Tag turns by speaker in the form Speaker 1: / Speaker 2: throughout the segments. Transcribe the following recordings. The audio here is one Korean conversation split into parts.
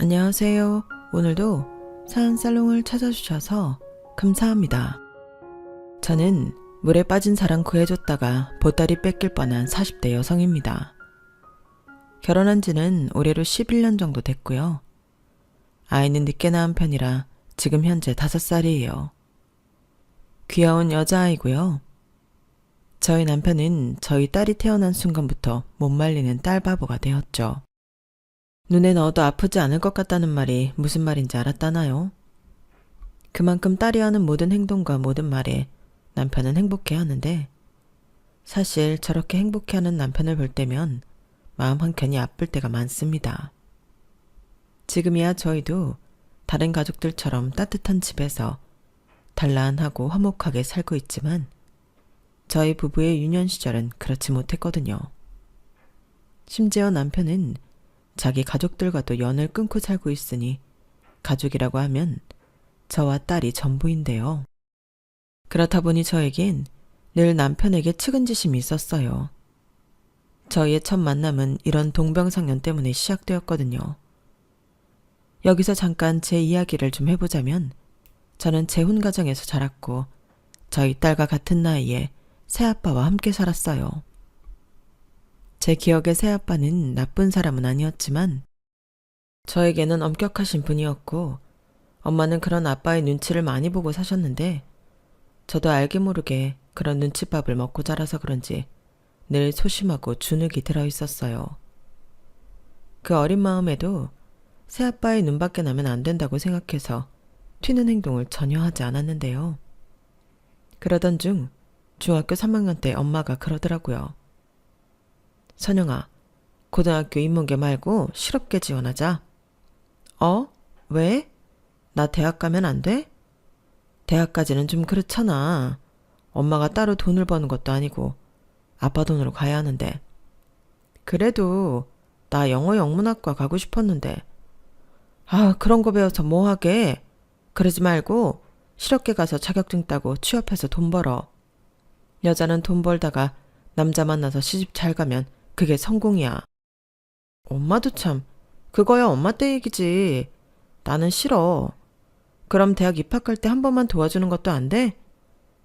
Speaker 1: 안녕하세요. 오늘도 사연살롱을 찾아주셔서 감사합니다. 저는 물에 빠진 사랑 구해줬다가 보따리 뺏길 뻔한 40대 여성입니다. 결혼한 지는 올해로 11년 정도 됐고요. 아이는 늦게 낳은 편이라 지금 현재 5살이에요. 귀여운 여자아이고요. 저희 남편은 저희 딸이 태어난 순간부터 못 말리는 딸바보가 되었죠. 눈에 넣어도 아프지 않을 것 같다는 말이 무슨 말인지 알았다나요? 그만큼 딸이 하는 모든 행동과 모든 말에 남편은 행복해하는데 사실 저렇게 행복해하는 남편을 볼 때면 마음 한켠이 아플 때가 많습니다. 지금이야 저희도 다른 가족들처럼 따뜻한 집에서 단란하고 화목하게 살고 있지만 저희 부부의 유년 시절은 그렇지 못했거든요. 심지어 남편은 자기 가족들과도 연을 끊고 살고 있으니 가족이라고 하면 저와 딸이 전부인데요. 그렇다 보니 저에겐 늘 남편에게 측은지심이 있었어요. 저희의 첫 만남은 이런 동병상련 때문에 시작되었거든요. 여기서 잠깐 제 이야기를 좀 해보자면 저는 재혼 가정에서 자랐고 저희 딸과 같은 나이에 새아빠와 함께 살았어요. 제 기억에 새아빠는 나쁜 사람은 아니었지만 저에게는 엄격하신 분이었고 엄마는 그런 아빠의 눈치를 많이 보고 사셨는데 저도 알게 모르게 그런 눈칫밥을 먹고 자라서 그런지 늘 소심하고 주눅이 들어있었어요. 그 어린 마음에도 새아빠의 눈밖에 나면 안 된다고 생각해서 튀는 행동을 전혀 하지 않았는데요. 그러던 중 중학교 3학년 때 엄마가 그러더라고요. 선영아, 고등학교 인문계 말고 실업계 지원하자. 왜? 나 대학 가면 안 돼? 대학까지는 좀 그렇잖아. 엄마가 따로 돈을 버는 것도 아니고 아빠 돈으로 가야 하는데. 그래도 나 영어 영문학과 가고 싶었는데. 그런 거 배워서 뭐 하게? 그러지 말고 실업계 가서 자격증 따고 취업해서 돈 벌어. 여자는 돈 벌다가 남자 만나서 시집 잘 가면 그게 성공이야. 엄마도 참, 그거야 엄마 때 얘기지. 나는 싫어. 그럼 대학 입학할 때 한 번만 도와주는 것도 안 돼?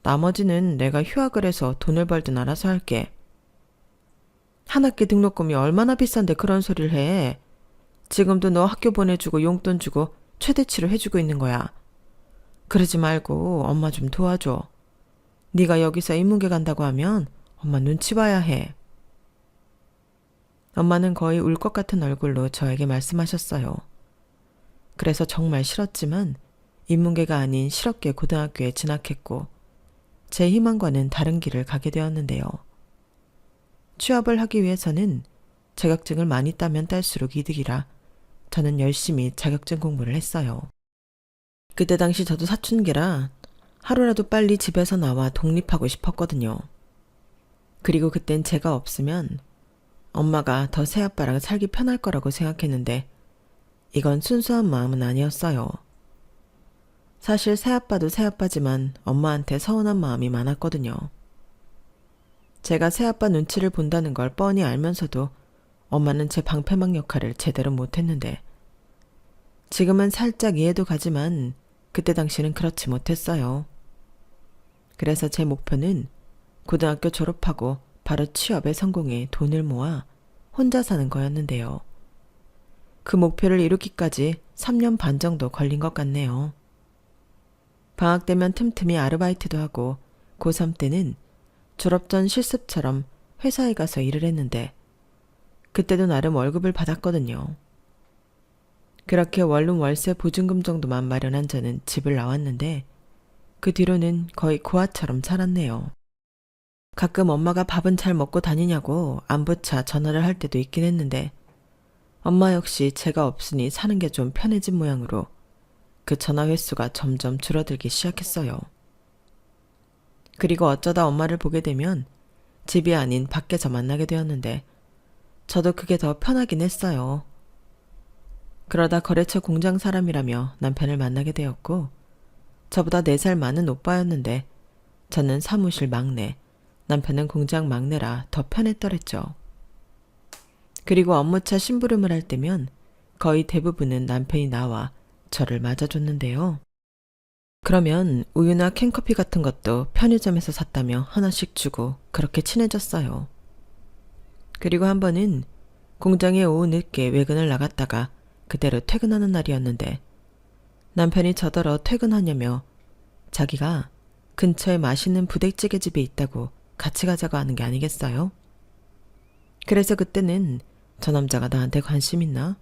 Speaker 1: 나머지는 내가 휴학을 해서 돈을 벌든 알아서 할게. 한 학기 등록금이 얼마나 비싼데 그런 소리를 해. 지금도 너 학교 보내주고 용돈 주고 최대치로 해주고 있는 거야. 그러지 말고 엄마 좀 도와줘. 네가 여기서 인문계 간다고 하면 엄마 눈치 봐야 해. 엄마는 거의 울 것 같은 얼굴로 저에게 말씀하셨어요. 그래서 정말 싫었지만 인문계가 아닌 실업계 고등학교에 진학했고 제 희망과는 다른 길을 가게 되었는데요. 취업을 하기 위해서는 자격증을 많이 따면 딸수록 이득이라 저는 열심히 자격증 공부를 했어요. 그때 당시 저도 사춘기라 하루라도 빨리 집에서 나와 독립하고 싶었거든요. 그리고 그땐 제가 없으면 엄마가 더 새아빠랑 살기 편할 거라고 생각했는데 이건 순수한 마음은 아니었어요. 사실 새아빠도 새아빠지만 엄마한테 서운한 마음이 많았거든요. 제가 새아빠 눈치를 본다는 걸 뻔히 알면서도 엄마는 제 방패막 역할을 제대로 못했는데 지금은 살짝 이해도 가지만 그때 당시는 그렇지 못했어요. 그래서 제 목표는 고등학교 졸업하고 바로 취업에 성공해 돈을 모아 혼자 사는 거였는데요. 그 목표를 이루기까지 3년 반 정도 걸린 것 같네요. 방학 되면 틈틈이 아르바이트도 하고 고3 때는 졸업 전 실습처럼 회사에 가서 일을 했는데 그때도 나름 월급을 받았거든요. 그렇게 원룸 월세 보증금 정도만 마련한 저는 집을 나왔는데 그 뒤로는 거의 고아처럼 살았네요. 가끔 엄마가 밥은 잘 먹고 다니냐고 안부차 전화를 할 때도 있긴 했는데 엄마 역시 제가 없으니 사는 게 좀 편해진 모양으로 그 전화 횟수가 점점 줄어들기 시작했어요. 그리고 어쩌다 엄마를 보게 되면 집이 아닌 밖에서 만나게 되었는데 저도 그게 더 편하긴 했어요. 그러다 거래처 공장 사람이라며 남편을 만나게 되었고 저보다 4살 많은 오빠였는데 저는 사무실 막내, 남편은 공장 막내라 더 편했더랬죠. 그리고 업무차 심부름을 할 때면 거의 대부분은 남편이 나와 저를 맞아줬는데요. 그러면 우유나 캔커피 같은 것도 편의점에서 샀다며 하나씩 주고 그렇게 친해졌어요. 그리고 한 번은 공장에 오후 늦게 외근을 나갔다가 그대로 퇴근하는 날이었는데 남편이 저더러 퇴근하냐며 자기가 근처에 맛있는 부대찌개 집이 있다고 같이 가자고 하는 게 아니겠어요? 그래서 그때는 저 남자가 나한테 관심 있나?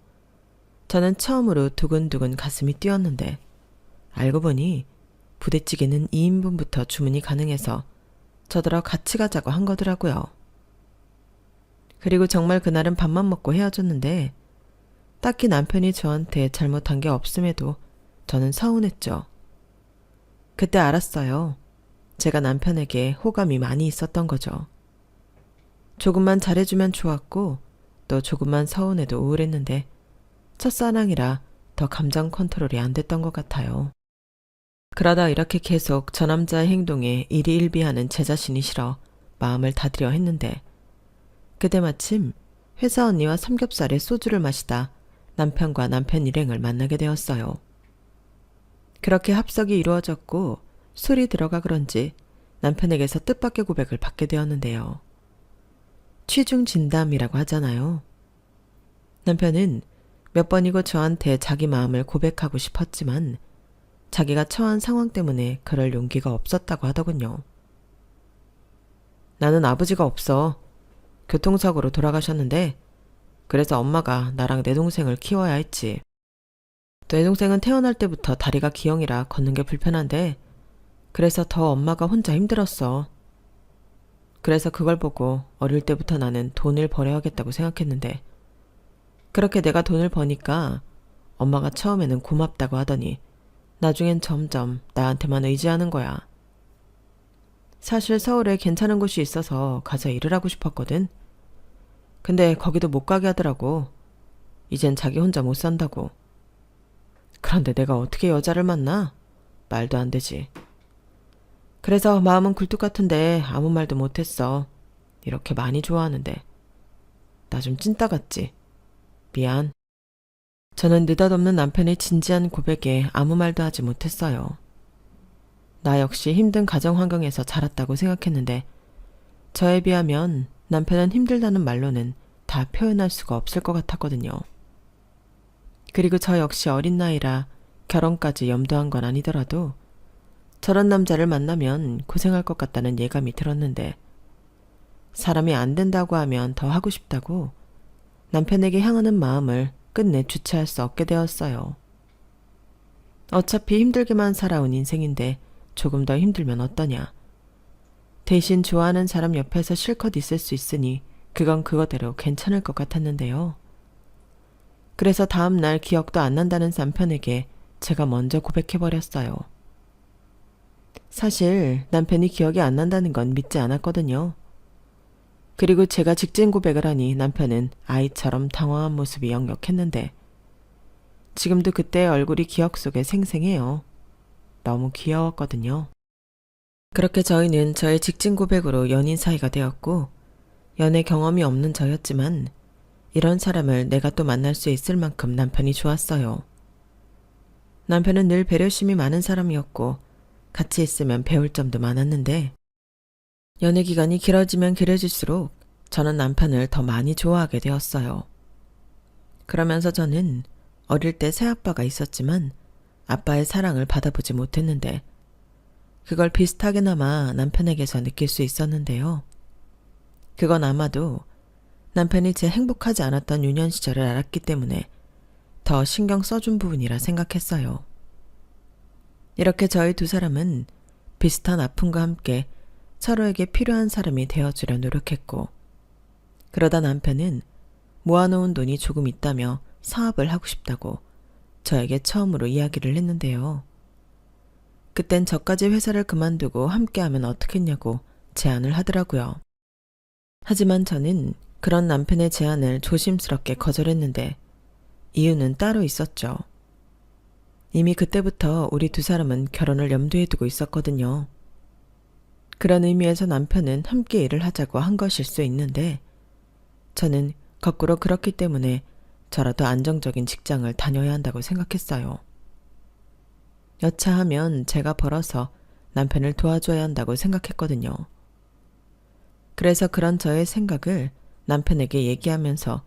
Speaker 1: 저는 처음으로 두근두근 가슴이 뛰었는데 알고 보니 부대찌개는 2인분부터 주문이 가능해서 저더러 같이 가자고 한 거더라고요. 그리고 정말 그날은 밥만 먹고 헤어졌는데 딱히 남편이 저한테 잘못한 게 없음에도 저는 서운했죠. 그때 알았어요. 제가 남편에게 호감이 많이 있었던 거죠. 조금만 잘해주면 좋았고 또 조금만 서운해도 우울했는데 첫사랑이라 더 감정 컨트롤이 안 됐던 것 같아요. 그러다 이렇게 계속 저 남자의 행동에 일희일비하는 제 자신이 싫어 마음을 다드려 했는데 그때 마침 회사 언니와 삼겹살에 소주를 마시다 남편과 남편 일행을 만나게 되었어요. 그렇게 합석이 이루어졌고 술이 들어가 그런지 남편에게서 뜻밖의 고백을 받게 되었는데요. 취중진담이라고 하잖아요. 남편은 몇 번이고 저한테 자기 마음을 고백하고 싶었지만 자기가 처한 상황 때문에 그럴 용기가 없었다고 하더군요. 나는 아버지가 없어. 교통사고로 돌아가셨는데 그래서 엄마가 나랑 내 동생을 키워야 했지. 내 동생은 태어날 때부터 다리가 기형이라 걷는 게 불편한데 그래서 더 엄마가 혼자 힘들었어. 그래서 그걸 보고 어릴 때부터 나는 돈을 벌어야겠다고 생각했는데 그렇게 내가 돈을 버니까 엄마가 처음에는 고맙다고 하더니 나중엔 점점 나한테만 의지하는 거야. 사실 서울에 괜찮은 곳이 있어서 가서 일을 하고 싶었거든. 근데 거기도 못 가게 하더라고. 이젠 자기 혼자 못 산다고. 그런데 내가 어떻게 여자를 만나? 말도 안 되지. 그래서 마음은 굴뚝 같은데 아무 말도 못했어. 이렇게 많이 좋아하는데. 나 좀 찐따 같지? 미안. 저는 느닷없는 남편의 진지한 고백에 아무 말도 하지 못했어요. 나 역시 힘든 가정 환경에서 자랐다고 생각했는데 저에 비하면 남편은 힘들다는 말로는 다 표현할 수가 없을 것 같았거든요. 그리고 저 역시 어린 나이라 결혼까지 염두한 건 아니더라도 저런 남자를 만나면 고생할 것 같다는 예감이 들었는데 사람이 안 된다고 하면 더 하고 싶다고 남편에게 향하는 마음을 끝내 주체할 수 없게 되었어요. 어차피 힘들게만 살아온 인생인데 조금 더 힘들면 어떠냐. 대신 좋아하는 사람 옆에서 실컷 있을 수 있으니 그건 그거대로 괜찮을 것 같았는데요. 그래서 다음 날 기억도 안 난다는 남편에게 제가 먼저 고백해버렸어요. 사실 남편이 기억이 안 난다는 건 믿지 않았거든요. 그리고 제가 직진 고백을 하니 남편은 아이처럼 당황한 모습이 역력했는데 지금도 그때의 얼굴이 기억 속에 생생해요. 너무 귀여웠거든요. 그렇게 저희는 저의 직진 고백으로 연인 사이가 되었고 연애 경험이 없는 저였지만 이런 사람을 내가 또 만날 수 있을 만큼 남편이 좋았어요. 남편은 늘 배려심이 많은 사람이었고 같이 있으면 배울 점도 많았는데 연애 기간이 길어지면 길어질수록 저는 남편을 더 많이 좋아하게 되었어요. 그러면서 저는 어릴 때 새아빠가 있었지만 아빠의 사랑을 받아보지 못했는데 그걸 비슷하게나마 남편에게서 느낄 수 있었는데요. 그건 아마도 남편이 제 행복하지 않았던 유년 시절을 알았기 때문에 더 신경 써준 부분이라 생각했어요. 이렇게 저희 두 사람은 비슷한 아픔과 함께 서로에게 필요한 사람이 되어주려 노력했고 그러다 남편은 모아놓은 돈이 조금 있다며 사업을 하고 싶다고 저에게 처음으로 이야기를 했는데요. 그땐 저까지 회사를 그만두고 함께하면 어떻겠냐고 제안을 하더라고요. 하지만 저는 그런 남편의 제안을 조심스럽게 거절했는데 이유는 따로 있었죠. 이미 그때부터 우리 두 사람은 결혼을 염두에 두고 있었거든요. 그런 의미에서 남편은 함께 일을 하자고 한 것일 수 있는데 저는 거꾸로 그렇기 때문에 저라도 안정적인 직장을 다녀야 한다고 생각했어요. 여차하면 제가 벌어서 남편을 도와줘야 한다고 생각했거든요. 그래서 그런 저의 생각을 남편에게 얘기하면서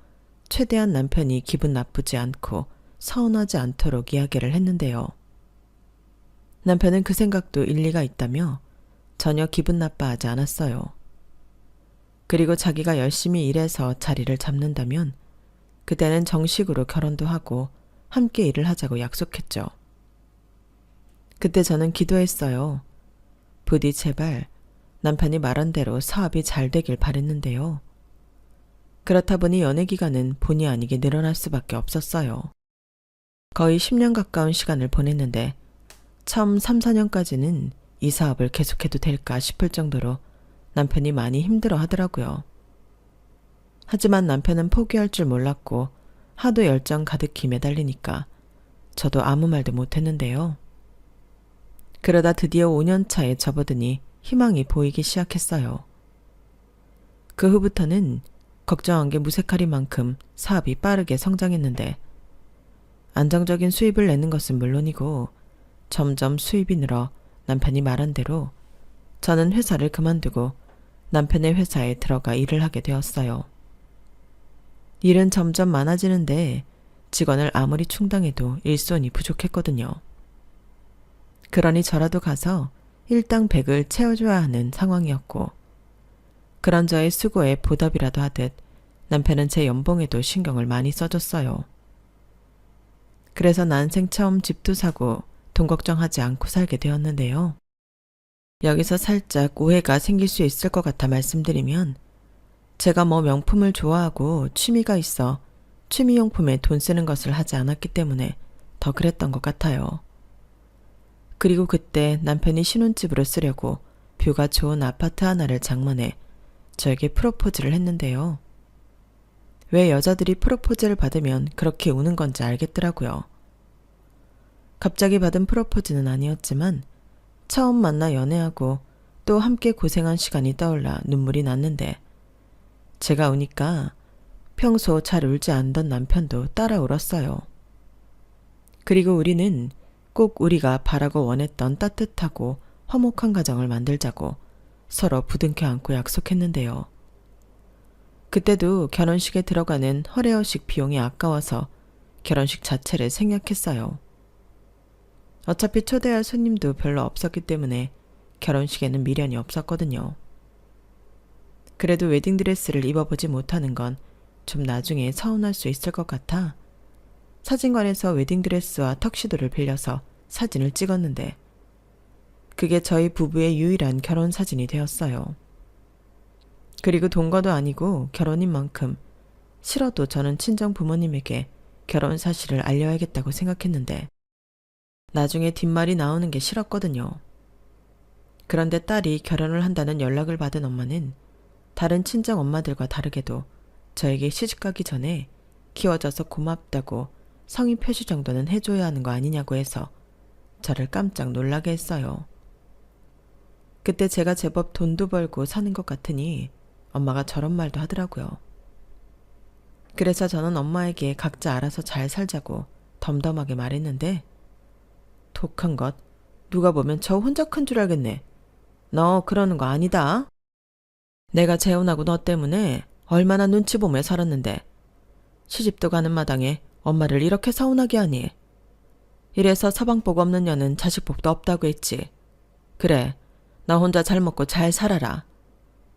Speaker 1: 최대한 남편이 기분 나쁘지 않고 서운하지 않도록 이야기를 했는데요. 남편은 그 생각도 일리가 있다며 전혀 기분 나빠하지 않았어요. 그리고 자기가 열심히 일해서 자리를 잡는다면 그때는 정식으로 결혼도 하고 함께 일을 하자고 약속했죠. 그때 저는 기도했어요. 부디 제발 남편이 말한 대로 사업이 잘 되길 바랬는데요. 그렇다 보니 연애 기간은 본의 아니게 늘어날 수밖에 없었어요. 거의 10년 가까운 시간을 보냈는데 처음 3, 4년까지는 이 사업을 계속해도 될까 싶을 정도로 남편이 많이 힘들어 하더라고요. 하지만 남편은 포기할 줄 몰랐고 하도 열정 가득히 매달리니까 저도 아무 말도 못했는데요. 그러다 드디어 5년 차에 접어드니 희망이 보이기 시작했어요. 그 후부터는 걱정한 게 무색하리만큼 사업이 빠르게 성장했는데 안정적인 수입을 내는 것은 물론이고 점점 수입이 늘어 남편이 말한 대로 저는 회사를 그만두고 남편의 회사에 들어가 일을 하게 되었어요. 일은 점점 많아지는데 직원을 아무리 충당해도 일손이 부족했거든요. 그러니 저라도 가서 일당백을 채워줘야 하는 상황이었고 그런 저의 수고에 보답이라도 하듯 남편은 제 연봉에도 신경을 많이 써줬어요. 그래서 난생 처음 집도 사고 돈 걱정하지 않고 살게 되었는데요. 여기서 살짝 오해가 생길 수 있을 것 같아 말씀드리면 제가 명품을 좋아하고 취미가 있어 취미용품에 돈 쓰는 것을 하지 않았기 때문에 더 그랬던 것 같아요. 그리고 그때 남편이 신혼집으로 쓰려고 뷰가 좋은 아파트 하나를 장만해 저에게 프로포즈를 했는데요. 왜 여자들이 프로포즈를 받으면 그렇게 우는 건지 알겠더라고요. 갑자기 받은 프로포즈는 아니었지만 처음 만나 연애하고 또 함께 고생한 시간이 떠올라 눈물이 났는데 제가 우니까 평소 잘 울지 않던 남편도 따라 울었어요. 그리고 우리는 꼭 우리가 바라고 원했던 따뜻하고 화목한 가정을 만들자고 서로 부둥켜 안고 약속했는데요. 그때도 결혼식에 들어가는 허례허식 비용이 아까워서 결혼식 자체를 생략했어요. 어차피 초대할 손님도 별로 없었기 때문에 결혼식에는 미련이 없었거든요. 그래도 웨딩드레스를 입어보지 못하는 건 좀 나중에 서운할 수 있을 것 같아 사진관에서 웨딩드레스와 턱시도를 빌려서 사진을 찍었는데 그게 저희 부부의 유일한 결혼 사진이 되었어요. 그리고 동거도 아니고 결혼인 만큼 싫어도 저는 친정 부모님에게 결혼 사실을 알려야겠다고 생각했는데 나중에 뒷말이 나오는 게 싫었거든요. 그런데 딸이 결혼을 한다는 연락을 받은 엄마는 다른 친정 엄마들과 다르게도 저에게 시집가기 전에 키워줘서 고맙다고 성의 표시 정도는 해줘야 하는 거 아니냐고 해서 저를 깜짝 놀라게 했어요. 그때 제가 제법 돈도 벌고 사는 것 같으니 엄마가 저런 말도 하더라고요. 그래서 저는 엄마에게 각자 알아서 잘 살자고 덤덤하게 말했는데 독한 것 누가 보면 저 혼자 큰 줄 알겠네. 너 그러는 거 아니다. 내가 재혼하고 너 때문에 얼마나 눈치 보며 살았는데 시집도 가는 마당에 엄마를 이렇게 서운하게 하니. 이래서 서방복 없는 년은 자식복도 없다고 했지. 그래, 나 혼자 잘 먹고 잘 살아라.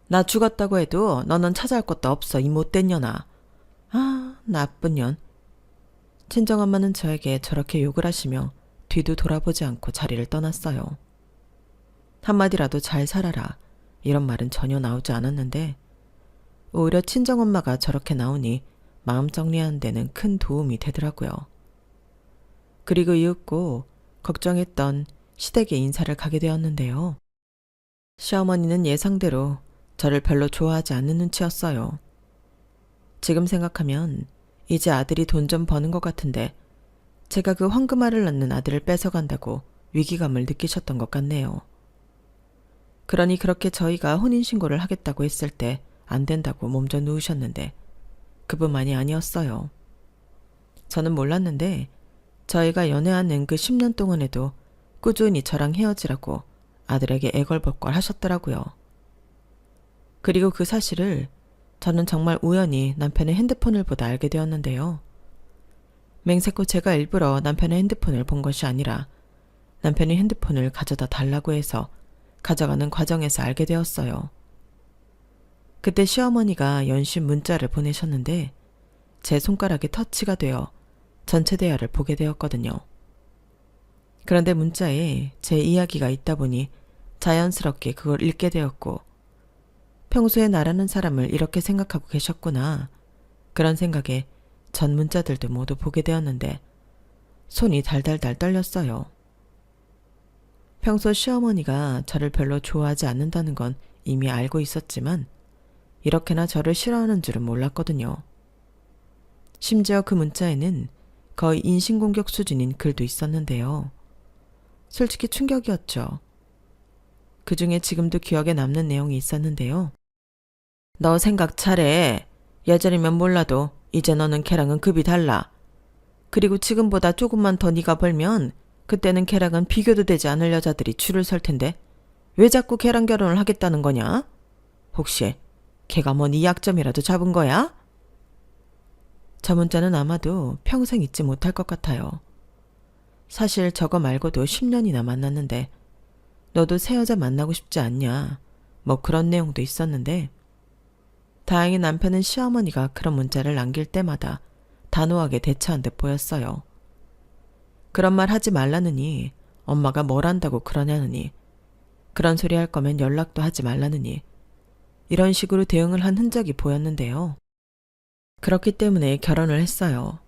Speaker 1: 나 죽었다고 해도 너는 찾아올 것도 없어, 이 못된 년아. 아, 나쁜 년. 친정엄마는 저에게 저렇게 욕을 하시며 뒤도 돌아보지 않고 자리를 떠났어요. 한마디라도 잘 살아라. 이런 말은 전혀 나오지 않았는데 오히려 친정엄마가 저렇게 나오니 마음 정리하는 데는 큰 도움이 되더라고요. 그리고 이윽고 걱정했던 시댁에 인사를 가게 되었는데요. 시어머니는 예상대로 저를 별로 좋아하지 않는 눈치였어요. 지금 생각하면 이제 아들이 돈 좀 버는 것 같은데 제가 그 황금알을 낳는 아들을 뺏어간다고 위기감을 느끼셨던 것 같네요. 그러니 그렇게 저희가 혼인신고를 하겠다고 했을 때 안 된다고 몸져 누우셨는데 그뿐만이 아니었어요. 저는 몰랐는데 저희가 연애하는 그 10년 동안에도 꾸준히 저랑 헤어지라고 아들에게 애걸복걸 하셨더라고요. 그리고 그 사실을 저는 정말 우연히 남편의 핸드폰을 보다 알게 되었는데요. 맹세코 제가 일부러 남편의 핸드폰을 본 것이 아니라 남편이 핸드폰을 가져다 달라고 해서 가져가는 과정에서 알게 되었어요. 그때 시어머니가 연신 문자를 보내셨는데 제 손가락에 터치가 되어 전체 대화를 보게 되었거든요. 그런데 문자에 제 이야기가 있다 보니 자연스럽게 그걸 읽게 되었고 평소에 나라는 사람을 이렇게 생각하고 계셨구나. 그런 생각에 전 문자들도 모두 보게 되었는데 손이 달달달 떨렸어요. 평소 시어머니가 저를 별로 좋아하지 않는다는 건 이미 알고 있었지만 이렇게나 저를 싫어하는 줄은 몰랐거든요. 심지어 그 문자에는 거의 인신공격 수준인 글도 있었는데요. 솔직히 충격이었죠. 그 중에 지금도 기억에 남는 내용이 있었는데요. 너 생각 잘해. 예전이면 몰라도 이제 너는 걔랑은 급이 달라. 그리고 지금보다 조금만 더 네가 벌면 그때는 걔랑은 비교도 되지 않을 여자들이 줄을 설 텐데 왜 자꾸 걔랑 결혼을 하겠다는 거냐? 혹시 걔가 뭐 네 약점이라도 잡은 거야? 저 문자는 아마도 평생 잊지 못할 것 같아요. 사실 저거 말고도 10년이나 만났는데 너도 새 여자 만나고 싶지 않냐? 뭐 그런 내용도 있었는데 다행히 남편은 시어머니가 그런 문자를 남길 때마다 단호하게 대처한 듯 보였어요. 그런 말 하지 말라느니 엄마가 뭘 한다고 그러냐느니 그런 소리 할 거면 연락도 하지 말라느니 이런 식으로 대응을 한 흔적이 보였는데요. 그렇기 때문에 결혼을 했어요.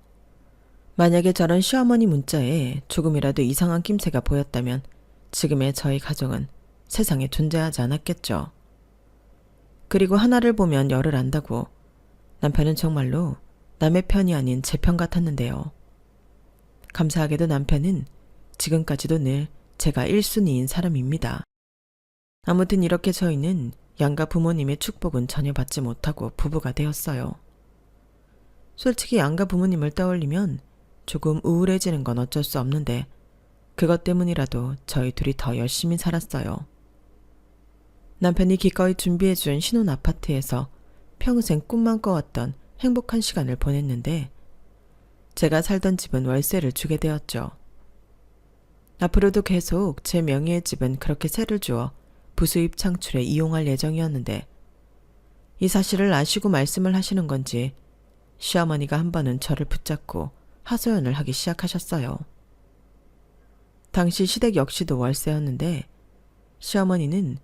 Speaker 1: 만약에 저런 시어머니 문자에 조금이라도 이상한 낌새가 보였다면 지금의 저희 가정은 세상에 존재하지 않았겠죠. 그리고 하나를 보면 열을 안다고 남편은 정말로 남의 편이 아닌 제 편 같았는데요. 감사하게도 남편은 지금까지도 늘 제가 1순위인 사람입니다. 아무튼 이렇게 저희는 양가 부모님의 축복은 전혀 받지 못하고 부부가 되었어요. 솔직히 양가 부모님을 떠올리면 조금 우울해지는 건 어쩔 수 없는데 그것 때문이라도 저희 둘이 더 열심히 살았어요. 남편이 기꺼이 준비해준 신혼 아파트에서 평생 꿈만 꿔왔던 행복한 시간을 보냈는데 제가 살던 집은 월세를 주게 되었죠. 앞으로도 계속 제 명의의 집은 그렇게 세를 주어 부수입 창출에 이용할 예정이었는데 이 사실을 아시고 말씀을 하시는 건지 시어머니가 한 번은 저를 붙잡고 하소연을 하기 시작하셨어요. 당시 시댁 역시도 월세였는데 시어머니는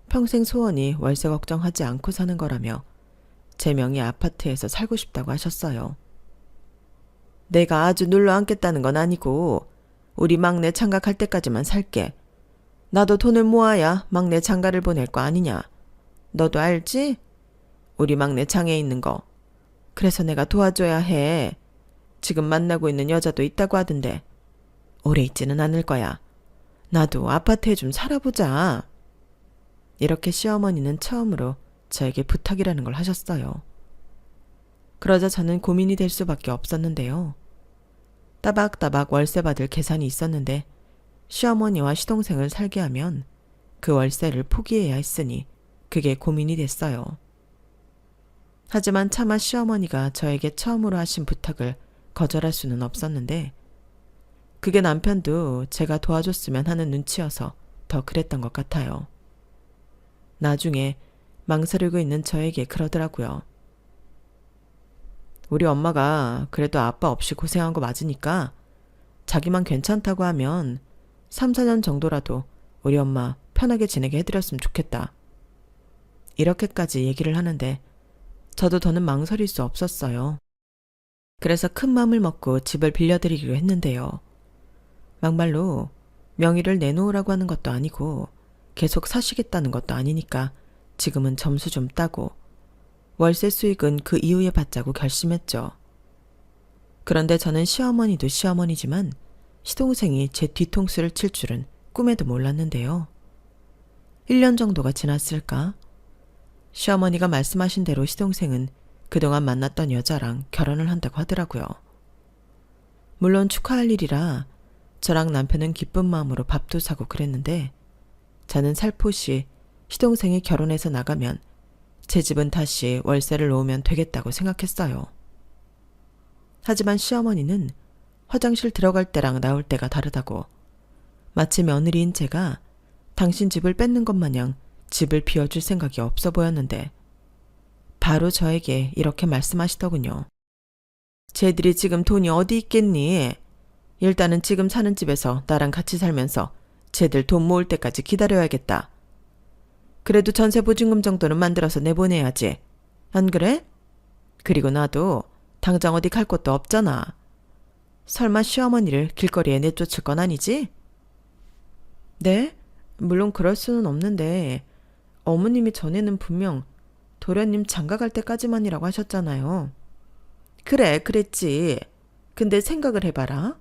Speaker 1: 평생 소원이 월세 걱정하지 않고 사는 거라며 제 명의 아파트에서 살고 싶다고 하셨어요. 내가 아주 눌러 앉겠다는 건 아니고 우리 막내 장가갈 때까지만 살게. 나도 돈을 모아야 막내 장가를 보낼 거 아니냐. 너도 알지? 우리 막내 장애 있는 거. 그래서 내가 도와줘야 해. 지금 만나고 있는 여자도 있다고 하던데 오래 있지는 않을 거야. 나도 아파트에 좀 살아보자. 이렇게 시어머니는 처음으로 저에게 부탁이라는 걸 하셨어요. 그러자 저는 고민이 될 수밖에 없었는데요. 따박따박 월세 받을 계산이 있었는데 시어머니와 시동생을 살게 하면 그 월세를 포기해야 했으니 그게 고민이 됐어요. 하지만 차마 시어머니가 저에게 처음으로 하신 부탁을 거절할 수는 없었는데 그게 남편도 제가 도와줬으면 하는 눈치여서 더 그랬던 것 같아요. 나중에 망설이고 있는 저에게 그러더라고요. 우리 엄마가 그래도 아빠 없이 고생한 거 맞으니까 자기만 괜찮다고 하면 3, 4년 정도라도 우리 엄마 편하게 지내게 해드렸으면 좋겠다. 이렇게까지 얘기를 하는데 저도 더는 망설일 수 없었어요. 그래서 큰 맘을 먹고 집을 빌려드리기로 했는데요. 막말로 명의를 내놓으라고 하는 것도 아니고 계속 사시겠다는 것도 아니니까 지금은 점수 좀 따고 월세 수익은 그 이후에 받자고 결심했죠. 그런데 저는 시어머니도 시어머니지만 시동생이 제 뒤통수를 칠 줄은 꿈에도 몰랐는데요. 1년 정도가 지났을까? 시어머니가 말씀하신 대로 시동생은 그동안 만났던 여자랑 결혼을 한다고 하더라고요. 물론 축하할 일이라 저랑 남편은 기쁜 마음으로 밥도 사고 그랬는데 저는 살포시 시동생이 결혼해서 나가면 제 집은 다시 월세를 놓으면 되겠다고 생각했어요. 하지만 시어머니는 화장실 들어갈 때랑 나올 때가 다르다고, 마치 며느리인 제가 당신 집을 뺏는 것 마냥 집을 비워줄 생각이 없어 보였는데 바로 저에게 이렇게 말씀하시더군요. 쟤들이 지금 돈이 어디 있겠니? 일단은 지금 사는 집에서 나랑 같이 살면서 쟤들 돈 모을 때까지 기다려야겠다. 그래도 전세 보증금 정도는 만들어서 내보내야지. 안 그래? 그리고 나도 당장 어디 갈 곳도 없잖아. 설마 시어머니를 길거리에 내쫓을 건 아니지? 네? 물론 그럴 수는 없는데 어머님이 전에는 분명 도련님 장가갈 때까지만이라고 하셨잖아요. 그래, 그랬지. 근데 생각을 해봐라.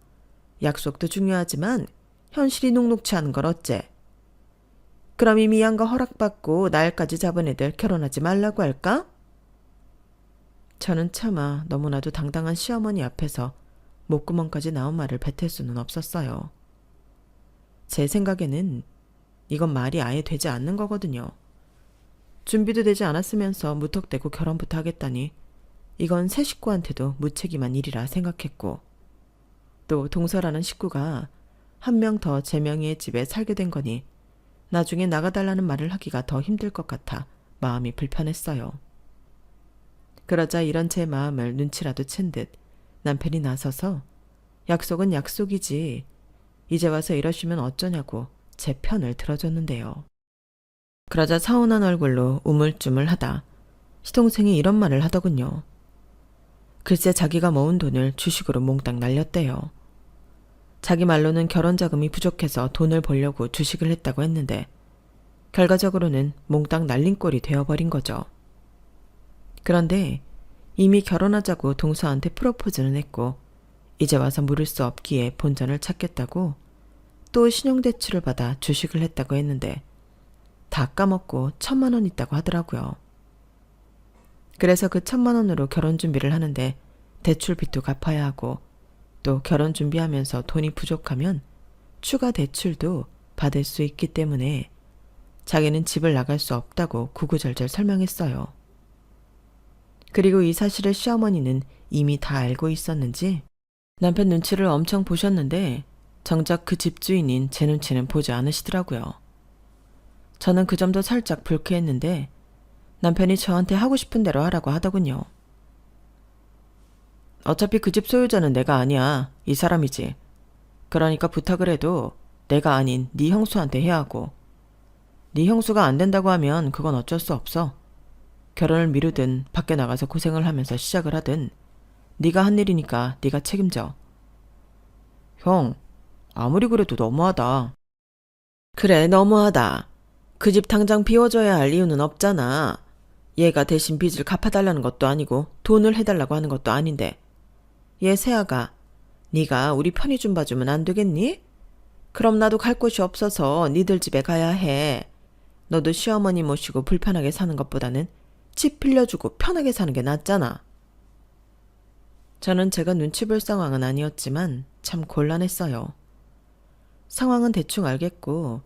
Speaker 1: 약속도 중요하지만 현실이 녹록치 않은 걸 어째? 그럼 이미 양가 허락받고 날까지 잡은 애들 결혼하지 말라고 할까? 저는 차마 너무나도 당당한 시어머니 앞에서 목구멍까지 나온 말을 뱉을 수는 없었어요. 제 생각에는 이건 말이 아예 되지 않는 거거든요. 준비도 되지 않았으면서 무턱대고 결혼부터 하겠다니 이건 새 식구한테도 무책임한 일이라 생각했고, 또 동서라는 식구가 한 명 더 제 명의의 집에 살게 된 거니 나중에 나가달라는 말을 하기가 더 힘들 것 같아 마음이 불편했어요. 그러자 이런 제 마음을 눈치라도 챈 듯 남편이 나서서 약속은 약속이지 이제 와서 이러시면 어쩌냐고 제 편을 들어줬는데요. 그러자 서운한 얼굴로 우물쭈물하다 시동생이 이런 말을 하더군요. 글쎄 자기가 모은 돈을 주식으로 몽땅 날렸대요. 자기 말로는 결혼 자금이 부족해서 돈을 벌려고 주식을 했다고 했는데 결과적으로는 몽땅 날린 꼴이 되어버린 거죠. 그런데 이미 결혼하자고 동서한테 프로포즈는 했고 이제 와서 물을 수 없기에 본전을 찾겠다고 또 신용대출을 받아 주식을 했다고 했는데 다 까먹고 1,000만 원 있다고 하더라고요. 그래서 그 1,000만 원으로 결혼 준비를 하는데 대출 빚도 갚아야 하고 또 결혼 준비하면서 돈이 부족하면 추가 대출도 받을 수 있기 때문에 자기는 집을 나갈 수 없다고 구구절절 설명했어요. 그리고 이 사실을 시어머니는 이미 다 알고 있었는지 남편 눈치를 엄청 보셨는데 정작 그 집주인인 제 눈치는 보지 않으시더라고요. 저는 그 점도 살짝 불쾌했는데 남편이 저한테 하고 싶은 대로 하라고 하더군요. 어차피 그 집 소유자는 내가 아니야. 이 사람이지. 그러니까 부탁을 해도 내가 아닌 네 형수한테 해야 하고, 네 형수가 안 된다고 하면 그건 어쩔 수 없어. 결혼을 미루든 밖에 나가서 고생을 하면서 시작을 하든 네가 한 일이니까 네가 책임져. 형, 아무리 그래도 너무하다. 그래, 너무하다. 그 집 당장 비워줘야 할 이유는 없잖아. 얘가 대신 빚을 갚아달라는 것도 아니고 돈을 해달라고 하는 것도 아닌데. 얘 새아가, 네가 우리 편의 좀 봐주면 안 되겠니? 그럼 나도 갈 곳이 없어서 니들 집에 가야 해. 너도 시어머니 모시고 불편하게 사는 것보다는 집 빌려주고 편하게 사는 게 낫잖아. 저는 제가 눈치 볼 상황은 아니었지만 참 곤란했어요. 상황은 대충 알겠고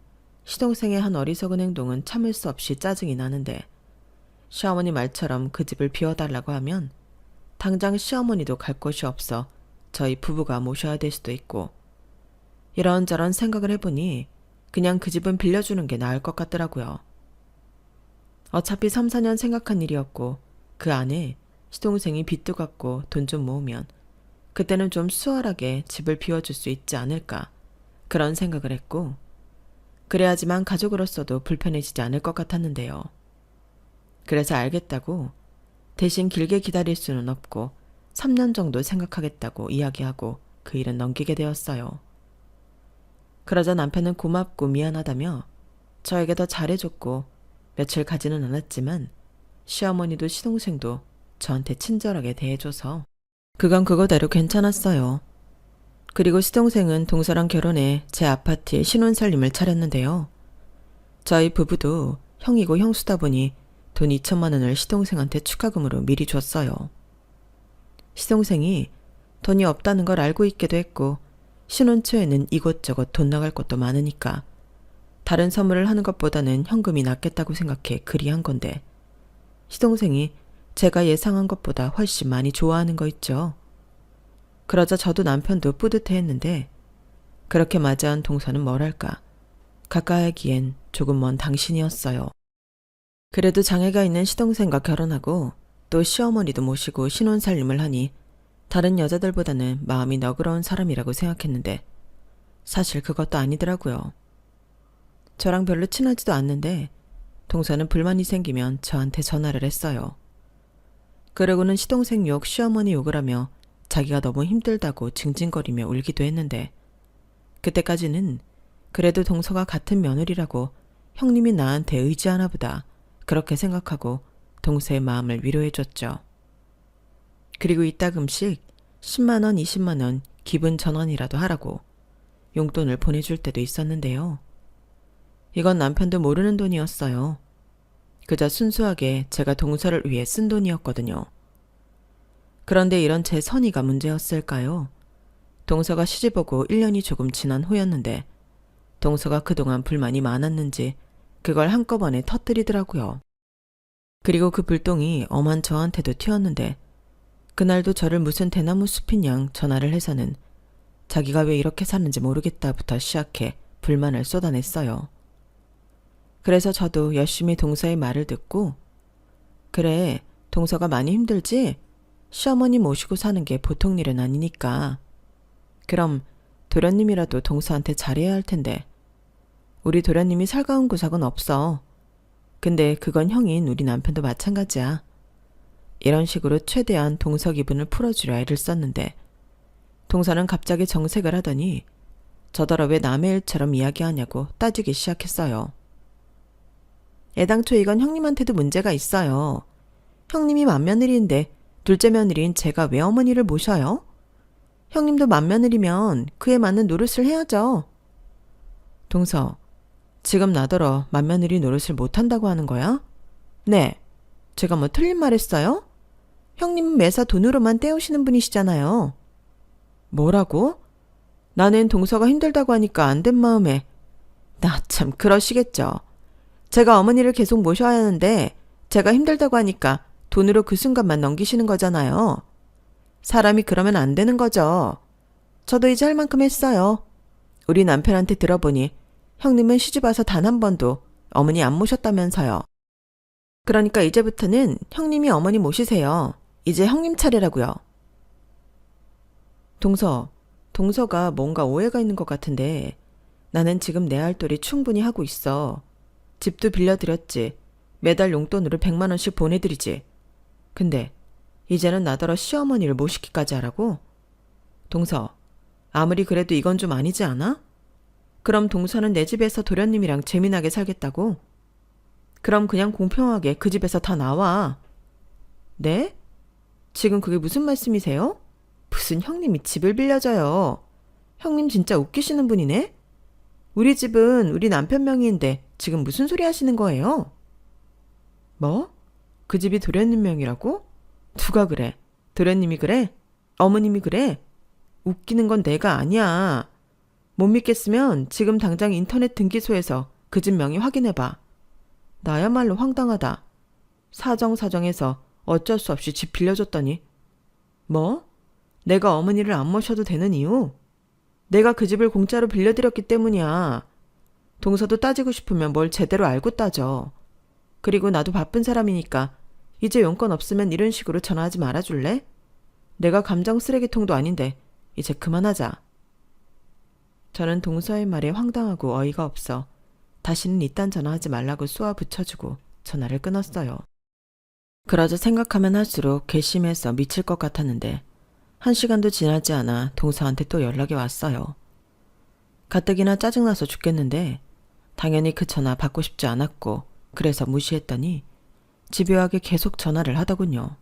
Speaker 1: 시동생의 한 어리석은 행동은 참을 수 없이 짜증이 나는데 시어머니 말처럼 그 집을 비워달라고 하면 당장 시어머니도 갈 곳이 없어 저희 부부가 모셔야 될 수도 있고, 이런저런 생각을 해보니 그냥 그 집은 빌려주는 게 나을 것 같더라고요. 어차피 3, 4년 생각한 일이었고 그 안에 시동생이 빚도 갚고 돈 좀 모으면 그때는 좀 수월하게 집을 비워줄 수 있지 않을까 그런 생각을 했고, 그래야지만 가족으로서도 불편해지지 않을 것 같았는데요. 그래서 알겠다고 대신 길게 기다릴 수는 없고 3년 정도 생각하겠다고 이야기하고 그 일은 넘기게 되었어요. 그러자 남편은 고맙고 미안하다며 저에게 더 잘해줬고 며칠 가지는 않았지만 시어머니도 시동생도 저한테 친절하게 대해줘서 그건 그거대로 괜찮았어요. 그리고 시동생은 동서랑 결혼해 제 아파트에 신혼살림을 차렸는데요. 저희 부부도 형이고 형수다 보니 돈 2,000만 원을 시동생한테 축하금으로 미리 줬어요. 시동생이 돈이 없다는 걸 알고 있기도 했고 신혼 초에는 이곳저곳 돈 나갈 것도 많으니까 다른 선물을 하는 것보다는 현금이 낫겠다고 생각해 그리 한 건데 시동생이 제가 예상한 것보다 훨씬 많이 좋아하는 거 있죠. 그러자 저도 남편도 뿌듯해했는데 그렇게 맞이한 동서는 뭐랄까 가까이 하기엔 조금 먼 당신이었어요. 그래도 장애가 있는 시동생과 결혼하고 또 시어머니도 모시고 신혼살림을 하니 다른 여자들보다는 마음이 너그러운 사람이라고 생각했는데 사실 그것도 아니더라고요. 저랑 별로 친하지도 않는데 동서는 불만이 생기면 저한테 전화를 했어요. 그러고는 시동생 욕, 시어머니 욕을 하며 자기가 너무 힘들다고 징징거리며 울기도 했는데 그때까지는 그래도 동서가 같은 며느리라고 형님이 나한테 의지하나 보다 그렇게 생각하고 동서의 마음을 위로해줬죠. 그리고 이따금씩 10만 원, 20만 원 기분 전환이라도 하라고 용돈을 보내줄 때도 있었는데요. 이건 남편도 모르는 돈이었어요. 그저 순수하게 제가 동서를 위해 쓴 돈이었거든요. 그런데 이런 제 선의가 문제였을까요? 동서가 시집오고 1년이 조금 지난 후였는데 동서가 그동안 불만이 많았는지 그걸 한꺼번에 터뜨리더라고요. 그리고 그 불똥이 엄한 저한테도 튀었는데 그날도 저를 무슨 대나무 숲인 양 전화를 해서는 자기가 왜 이렇게 사는지 모르겠다부터 시작해 불만을 쏟아냈어요. 그래서 저도 열심히 동서의 말을 듣고 그래, 동서가 많이 힘들지? 시어머니 모시고 사는 게 보통 일은 아니니까. 그럼 도련님이라도 동서한테 잘해야 할 텐데. 우리 도련님이 살가운 구석은 없어. 근데 그건 형인 우리 남편도 마찬가지야. 이런 식으로 최대한 동서 기분을 풀어주려 애를 썼는데 동서는 갑자기 정색을 하더니 저더러 왜 남의 일처럼 이야기하냐고 따지기 시작했어요. 애당초 이건 형님한테도 문제가 있어요. 형님이 맏며느리인데 둘째 며느리인 제가 왜 어머니를 모셔요? 형님도 맏며느리면 그에 맞는 노릇을 해야죠. 동서, 지금 나더러 맏며느리 노릇을 못한다고 하는 거야? 네, 제가 뭐 틀린 말 했어요? 형님은 매사 돈으로만 때우시는 분이시잖아요. 뭐라고? 나는 동서가 힘들다고 하니까 안 된 마음에. 나 참 그러시겠죠. 제가 어머니를 계속 모셔야 하는데 제가 힘들다고 하니까 돈으로 그 순간만 넘기시는 거잖아요. 사람이 그러면 안 되는 거죠. 저도 이제 할 만큼 했어요. 우리 남편한테 들어보니 형님은 시집와서 단 한 번도 어머니 안 모셨다면서요. 그러니까 이제부터는 형님이 어머니 모시세요. 이제 형님 차례라고요. 동서가 뭔가 오해가 있는 것 같은데 나는 지금 내 할 도리 충분히 하고 있어. 집도 빌려드렸지. 매달 용돈으로 100만 원씩 보내드리지. 근데 이제는 나더러 시어머니를 모시기까지 하라고? 동서, 아무리 그래도 이건 좀 아니지 않아? 그럼 동서는 내 집에서 도련님이랑 재미나게 살겠다고? 그럼 그냥 공평하게 그 집에서 다 나와. 네? 지금 그게 무슨 말씀이세요? 무슨 형님이 집을 빌려줘요. 형님 진짜 웃기시는 분이네? 우리 집은 우리 남편 명의인데 지금 무슨 소리 하시는 거예요? 뭐? 그 집이 도련님 명이라고? 누가 그래? 도련님이 그래? 어머님이 그래? 웃기는 건 내가 아니야. 못 믿겠으면 지금 당장 인터넷 등기소에서 그 집 명의 확인해봐. 나야말로 황당하다. 사정해서 어쩔 수 없이 집 빌려줬더니. 뭐? 내가 어머니를 안 모셔도 되는 이유? 내가 그 집을 공짜로 빌려드렸기 때문이야. 동서도 따지고 싶으면 뭘 제대로 알고 따져. 그리고 나도 바쁜 사람이니까 이제 용건 없으면 이런 식으로 전화하지 말아줄래? 내가 감정 쓰레기통도 아닌데 이제 그만하자. 저는 동서의 말에 황당하고 어이가 없어 다시는 이딴 전화하지 말라고 쏘아 붙여주고 전화를 끊었어요. 그러자 생각하면 할수록 괘씸해서 미칠 것 같았는데 1시간도 지나지 않아 동서한테 또 연락이 왔어요. 가뜩이나 짜증나서 죽겠는데 당연히 그 전화 받고 싶지 않았고 그래서 무시했더니 집요하게 계속 전화를 하더군요.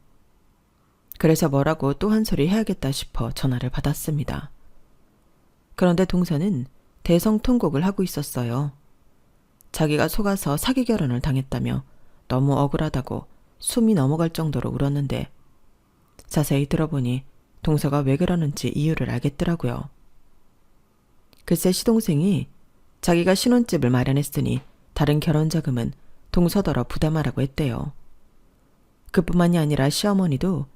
Speaker 1: 그래서 뭐라고 또 한 소리 해야겠다 싶어 전화를 받았습니다. 그런데 동서는 대성통곡을 하고 있었어요. 자기가 속아서 사기 결혼을 당했다며 너무 억울하다고 숨이 넘어갈 정도로 울었는데 자세히 들어보니 동서가 왜 그러는지 이유를 알겠더라고요. 글쎄 시동생이 자기가 신혼집을 마련했으니 다른 결혼 자금은 동서더러 부담하라고 했대요. 그뿐만이 아니라 시어머니도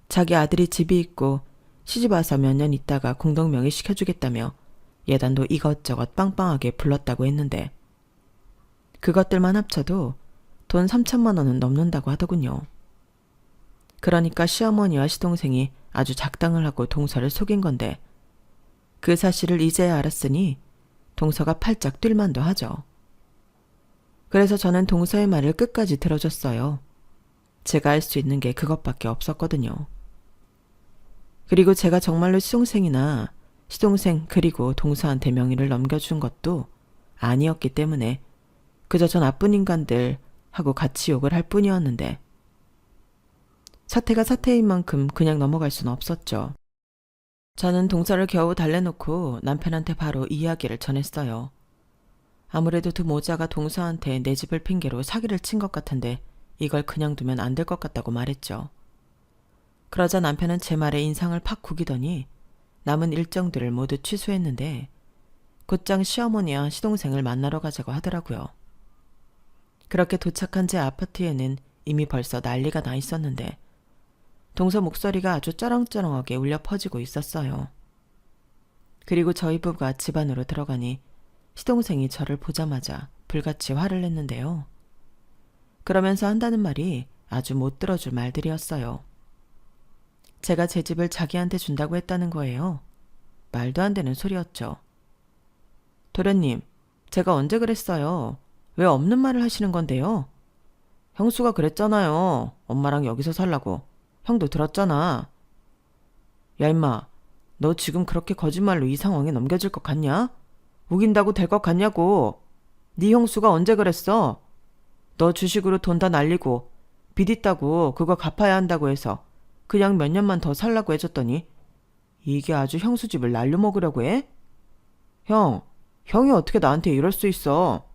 Speaker 1: 자기 아들이 집이 있고 시집 와서 몇 년 있다가 공동명의 시켜주겠다며 예단도 이것저것 빵빵하게 불렀다고 했는데 그것들만 합쳐도 돈 3천만 원은 넘는다고 하더군요. 그러니까 시어머니와 시동생이 아주 작당을 하고 동서를 속인 건데 그 사실을 이제야 알았으니 동서가 팔짝 뛸만도 하죠. 그래서 저는 동서의 말을 끝까지 들어줬어요. 제가 할 수 있는 게 그것밖에 없었거든요. 그리고 제가 정말로 시동생이나 시동생 그리고 동서한테 명의를 넘겨준 것도 아니었기 때문에 그저 저 나쁜 인간들 하고 같이 욕을 할 뿐이었는데 사태가 사태인 만큼 그냥 넘어갈 수는 없었죠. 저는 동서를 겨우 달래놓고 남편한테 바로 이야기를 전했어요. 아무래도 두 모자가 동서한테 내 집을 핑계로 사기를 친 것 같은데 이걸 그냥 두면 안 될 것 같다고 말했죠. 그러자 남편은 제 말에 인상을 팍 구기더니 남은 일정들을 모두 취소했는데 곧장 시어머니와 시동생을 만나러 가자고 하더라고요. 그렇게 도착한 제 아파트에는 이미 벌써 난리가 나 있었는데 동서 목소리가 아주 쩌렁쩌렁하게 울려 퍼지고 있었어요. 그리고 저희 부부가 집 안으로 들어가니 시동생이 저를 보자마자 불같이 화를 냈는데요. 그러면서 한다는 말이 아주 못 들어줄 말들이었어요. 제가 제 집을 자기한테 준다고 했다는 거예요. 말도 안 되는 소리였죠. 도련님, 제가 언제 그랬어요? 왜 없는 말을 하시는 건데요? 형수가 그랬잖아요. 엄마랑 여기서 살라고. 형도 들었잖아. 야 임마, 너 지금 그렇게 거짓말로 이 상황에 넘겨질 것 같냐? 우긴다고 될 것 같냐고. 네 형수가 언제 그랬어? 너 주식으로 돈 다 날리고 빚 있다고 그거 갚아야 한다고 해서 그냥 몇 년만 더 살라고 해줬더니 이게 아주 형수 집을 날려먹으려고 해? 형이 어떻게 나한테 이럴 수 있어?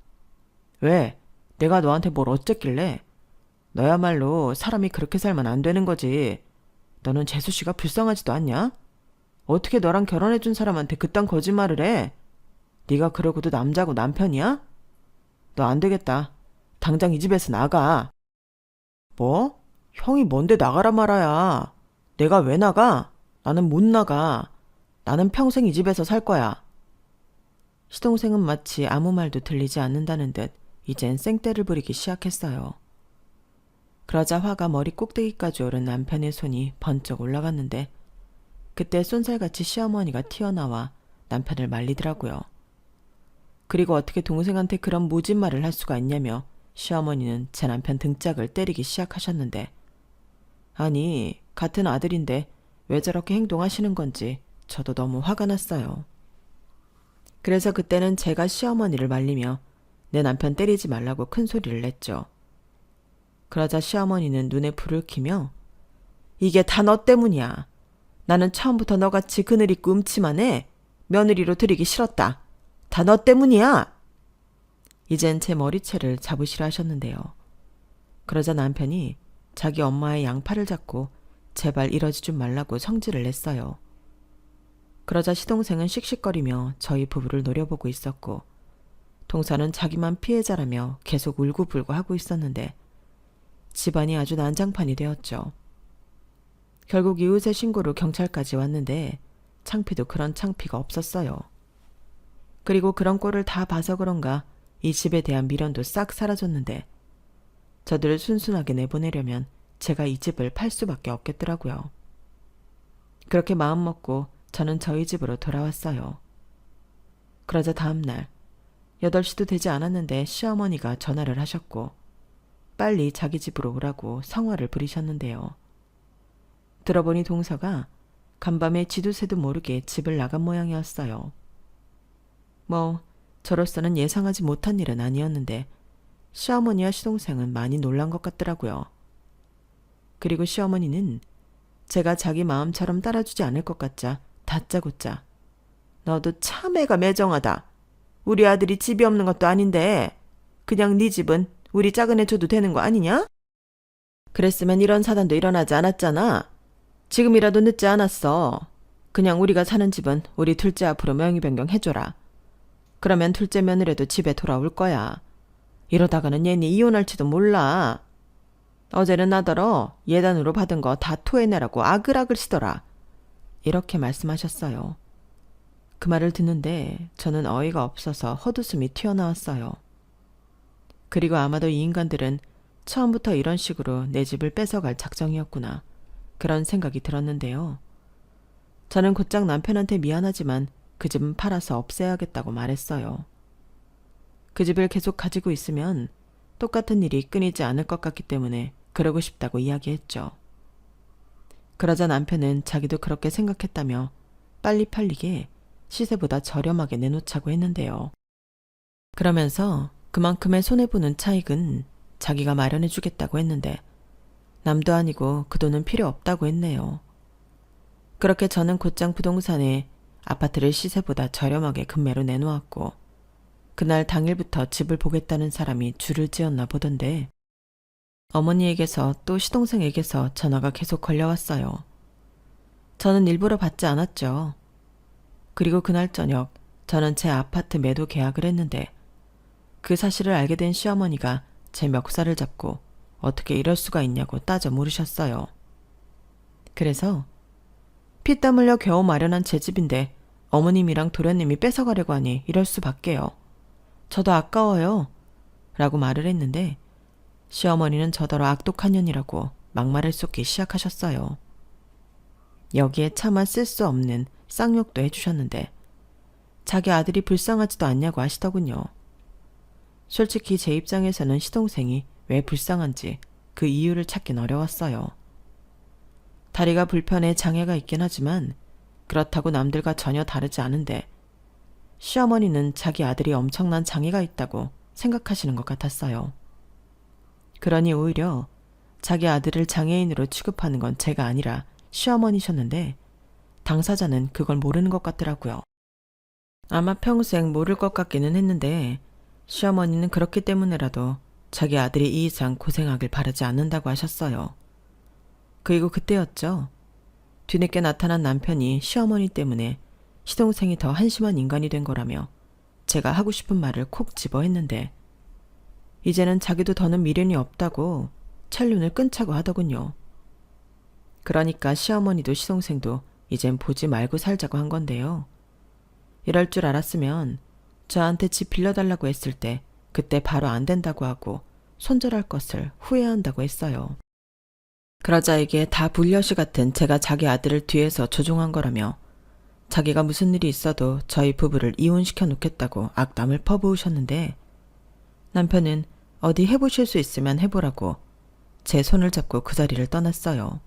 Speaker 1: 왜? 내가 너한테 뭘 어쨌길래? 너야말로 사람이 그렇게 살면 안 되는 거지. 너는 재수 씨가 불쌍하지도 않냐? 어떻게 너랑 결혼해준 사람한테 그딴 거짓말을 해? 네가 그러고도 남자고 남편이야? 너 안 되겠다. 당장 이 집에서 나가. 뭐? 형이 뭔데 나가라 말아야. 내가 왜 나가? 나는 못 나가. 나는 평생 이 집에서 살 거야. 시동생은 마치 아무 말도 들리지 않는다는 듯 이젠 생떼를 부리기 시작했어요. 그러자 화가 머리 꼭대기까지 오른 남편의 손이 번쩍 올라갔는데 그때 쏜살같이 시어머니가 튀어나와 남편을 말리더라고요. 그리고 어떻게 동생한테 그런 모진 말을 할 수가 있냐며 시어머니는 제 남편 등짝을 때리기 시작하셨는데 아니, 같은 아들인데 왜 저렇게 행동하시는 건지 저도 너무 화가 났어요. 그래서 그때는 제가 시어머니를 말리며 내 남편 때리지 말라고 큰 소리를 냈죠. 그러자 시어머니는 눈에 불을 켜며 이게 다 너 때문이야. 나는 처음부터 너같이 그늘 있고 음치만 해. 며느리로 들이기 싫었다. 다 너 때문이야. 이젠 제 머리채를 잡으시라 하셨는데요. 그러자 남편이 자기 엄마의 양팔을 잡고 제발 이러지 좀 말라고 성질을 냈어요. 그러자 시동생은 씩씩거리며 저희 부부를 노려보고 있었고 동서는 자기만 피해자라며 계속 울고불고 하고 있었는데 집안이 아주 난장판이 되었죠. 결국 이웃의 신고로 경찰까지 왔는데 창피도 그런 창피가 없었어요. 그리고 그런 꼴을 다 봐서 그런가 이 집에 대한 미련도 싹 사라졌는데 저들을 순순하게 내보내려면 제가 이 집을 팔 수밖에 없겠더라고요. 그렇게 마음먹고 저는 저희 집으로 돌아왔어요. 그러자 다음날 8시도 되지 않았는데 시어머니가 전화를 하셨고 빨리 자기 집으로 오라고 성화를 부리셨는데요. 들어보니 동서가 간밤에 지도새도 모르게 집을 나간 모양이었어요. 뭐 저로서는 예상하지 못한 일은 아니었는데 시어머니와 시동생은 많이 놀란 것 같더라고요. 그리고 시어머니는 제가 자기 마음처럼 따라주지 않을 것 같자 다짜고짜 너도 참 애가 매정하다. 우리 아들이 집이 없는 것도 아닌데 그냥 네 집은 우리 작은 애 줘도 되는 거 아니냐? 그랬으면 이런 사단도 일어나지 않았잖아. 지금이라도 늦지 않았어. 그냥 우리가 사는 집은 우리 둘째 앞으로 명의 변경해줘라. 그러면 둘째 며느리도 집에 돌아올 거야. 이러다가는 얘니 이혼할지도 몰라. 어제는 나더러 예단으로 받은 거 다 토해내라고 아글아글시더라. 이렇게 말씀하셨어요. 그 말을 듣는데 저는 어이가 없어서 헛웃음이 튀어나왔어요. 그리고 아마도 이 인간들은 처음부터 이런 식으로 내 집을 뺏어갈 작정이었구나. 그런 생각이 들었는데요. 저는 곧장 남편한테 미안하지만 그 집은 팔아서 없애야겠다고 말했어요. 그 집을 계속 가지고 있으면 똑같은 일이 끊이지 않을 것 같기 때문에 그러고 싶다고 이야기했죠. 그러자 남편은 자기도 그렇게 생각했다며 빨리 팔리게 시세보다 저렴하게 내놓자고 했는데요. 그러면서 그만큼의 손해보는 차익은 자기가 마련해 주겠다고 했는데 남도 아니고 그 돈은 필요 없다고 했네요. 그렇게 저는 곧장 부동산에 아파트를 시세보다 저렴하게 금매로 내놓았고 그날 당일부터 집을 보겠다는 사람이 줄을 지었나 보던데 어머니에게서 또 시동생에게서 전화가 계속 걸려왔어요. 저는 일부러 받지 않았죠. 그리고 그날 저녁 저는 제 아파트 매도 계약을 했는데 그 사실을 알게 된 시어머니가 제 멱살을 잡고 어떻게 이럴 수가 있냐고 따져 물으셨어요. 그래서 피땀 흘려 겨우 마련한 제 집인데 어머님이랑 도련님이 뺏어가려고 하니 이럴 수밖에요. 저도 아까워요. 라고 말을 했는데 시어머니는 저더러 악독한 년이라고 막말을 쏟기 시작하셨어요. 여기에 차마 쓸 수 없는 쌍욕도 해주셨는데 자기 아들이 불쌍하지도 않냐고 하시더군요. 솔직히 제 입장에서는 시동생이 왜 불쌍한지 그 이유를 찾긴 어려웠어요. 다리가 불편해 장애가 있긴 하지만 그렇다고 남들과 전혀 다르지 않은데 시어머니는 자기 아들이 엄청난 장애가 있다고 생각하시는 것 같았어요. 그러니 오히려 자기 아들을 장애인으로 취급하는 건 제가 아니라 시어머니셨는데 당사자는 그걸 모르는 것 같더라고요. 아마 평생 모를 것 같기는 했는데 시어머니는 그렇기 때문에라도 자기 아들이 이 이상 고생하길 바라지 않는다고 하셨어요. 그리고 그때였죠. 뒤늦게 나타난 남편이 시어머니 때문에 시동생이 더 한심한 인간이 된 거라며 제가 하고 싶은 말을 콕 집어 했는데 이제는 자기도 더는 미련이 없다고 찰눈을 끊자고 하더군요. 그러니까 시어머니도 시동생도 이젠 보지 말고 살자고 한 건데요. 이럴 줄 알았으면 저한테 집 빌려달라고 했을 때 그때 바로 안 된다고 하고 손절할 것을 후회한다고 했어요. 그러자 이게 다 불려시 같은 제가 자기 아들을 뒤에서 조종한 거라며 자기가 무슨 일이 있어도 저희 부부를 이혼시켜 놓겠다고 악담을 퍼부으셨는데 남편은 어디 해보실 수 있으면 해보라고 제 손을 잡고 그 자리를 떠났어요.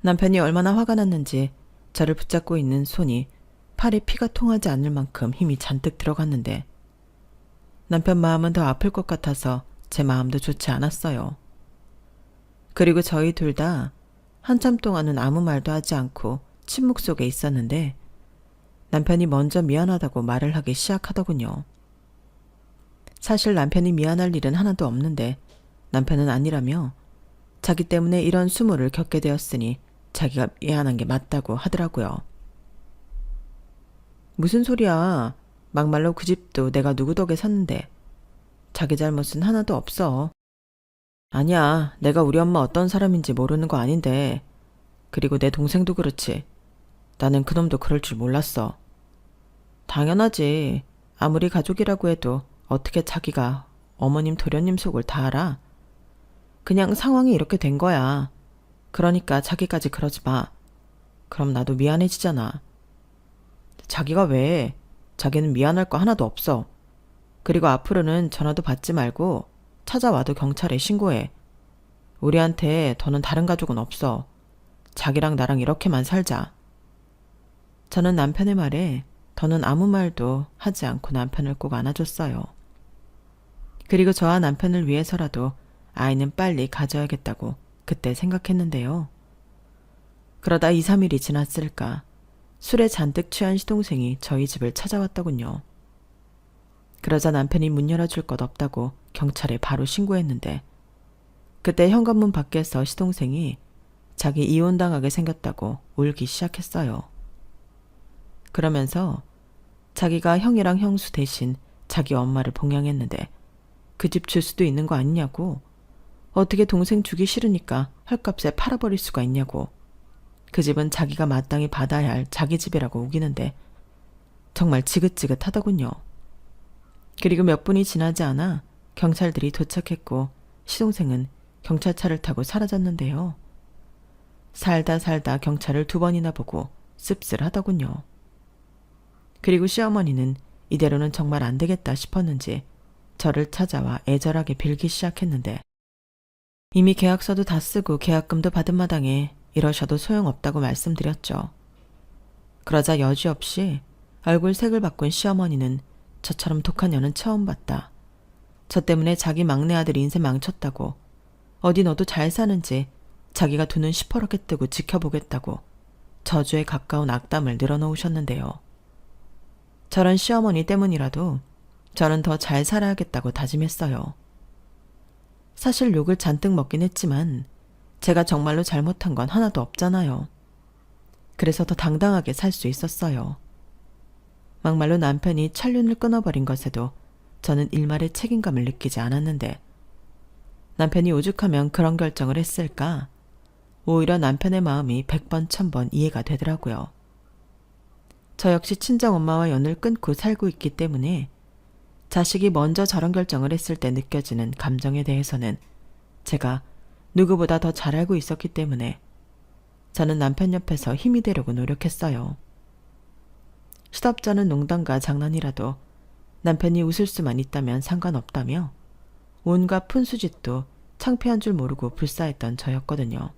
Speaker 1: 남편이 얼마나 화가 났는지 저를 붙잡고 있는 손이 팔에 피가 통하지 않을 만큼 힘이 잔뜩 들어갔는데 남편 마음은 더 아플 것 같아서 제 마음도 좋지 않았어요. 그리고 저희 둘 다 한참 동안은 아무 말도 하지 않고 침묵 속에 있었는데 남편이 먼저 미안하다고 말을 하기 시작하더군요. 사실 남편이 미안할 일은 하나도 없는데 남편은 아니라며 자기 때문에 이런 수모를 겪게 되었으니 자기가 미안한 게 맞다고 하더라고요. 무슨 소리야. 막말로 그 집도 내가 누구 덕에 샀는데 자기 잘못은 하나도 없어. 아니야. 내가 우리 엄마 어떤 사람인지 모르는 거 아닌데 그리고 내 동생도 그렇지. 나는 그놈도 그럴 줄 몰랐어. 당연하지. 아무리 가족이라고 해도 어떻게 자기가 어머님 도련님 속을 다 알아? 그냥 상황이 이렇게 된 거야. 그러니까 자기까지 그러지 마. 그럼 나도 미안해지잖아. 자기가 왜? 자기는 미안할 거 하나도 없어. 그리고 앞으로는 전화도 받지 말고 찾아와도 경찰에 신고해. 우리한테 더는 다른 가족은 없어. 자기랑 나랑 이렇게만 살자. 저는 남편의 말에 더는 아무 말도 하지 않고 남편을 꼭 안아줬어요. 그리고 저와 남편을 위해서라도 아이는 빨리 가져야겠다고 그때 생각했는데요. 그러다 2, 3일이 지났을까 술에 잔뜩 취한 시동생이 저희 집을 찾아왔더군요. 그러자 남편이 문 열어줄 것 없다고 경찰에 바로 신고했는데 그때 현관문 밖에서 시동생이 자기 이혼당하게 생겼다고 울기 시작했어요. 그러면서 자기가 형이랑 형수 대신 자기 엄마를 봉양했는데 그 집 줄 수도 있는 거 아니냐고, 어떻게 동생 주기 싫으니까 헐값에 팔아버릴 수가 있냐고, 그 집은 자기가 마땅히 받아야 할 자기 집이라고 우기는데 정말 지긋지긋하더군요. 그리고 몇 분이 지나지 않아 경찰들이 도착했고 시동생은 경찰차를 타고 사라졌는데요. 살다 살다 경찰을 2번이나 보고 씁쓸하더군요. 그리고 시어머니는 이대로는 정말 안 되겠다 싶었는지 저를 찾아와 애절하게 빌기 시작했는데, 이미 계약서도 다 쓰고 계약금도 받은 마당에 이러셔도 소용없다고 말씀드렸죠. 그러자 여지없이 얼굴 색을 바꾼 시어머니는 저처럼 독한 년은 처음 봤다, 저 때문에 자기 막내 아들 인생 망쳤다고, 어디 너도 잘 사는지 자기가 두 눈 시퍼렇게 뜨고 지켜보겠다고 저주에 가까운 악담을 늘어놓으셨는데요. 저런 시어머니 때문이라도 저는 더 잘 살아야겠다고 다짐했어요. 사실 욕을 잔뜩 먹긴 했지만 제가 정말로 잘못한 건 하나도 없잖아요. 그래서 더 당당하게 살 수 있었어요. 막말로 남편이 천륜을 끊어버린 것에도 저는 일말의 책임감을 느끼지 않았는데, 남편이 오죽하면 그런 결정을 했을까? 오히려 남편의 마음이 100번 1000번 이해가 되더라고요. 저 역시 친정엄마와 연을 끊고 살고 있기 때문에 자식이 먼저 저런 결정을 했을 때 느껴지는 감정에 대해서는 제가 누구보다 더 잘 알고 있었기 때문에 저는 남편 옆에서 힘이 되려고 노력했어요. 시덥잖은 농담과 장난이라도 남편이 웃을 수만 있다면 상관없다며 온갖 푼수짓도 창피한 줄 모르고 불사했던 저였거든요.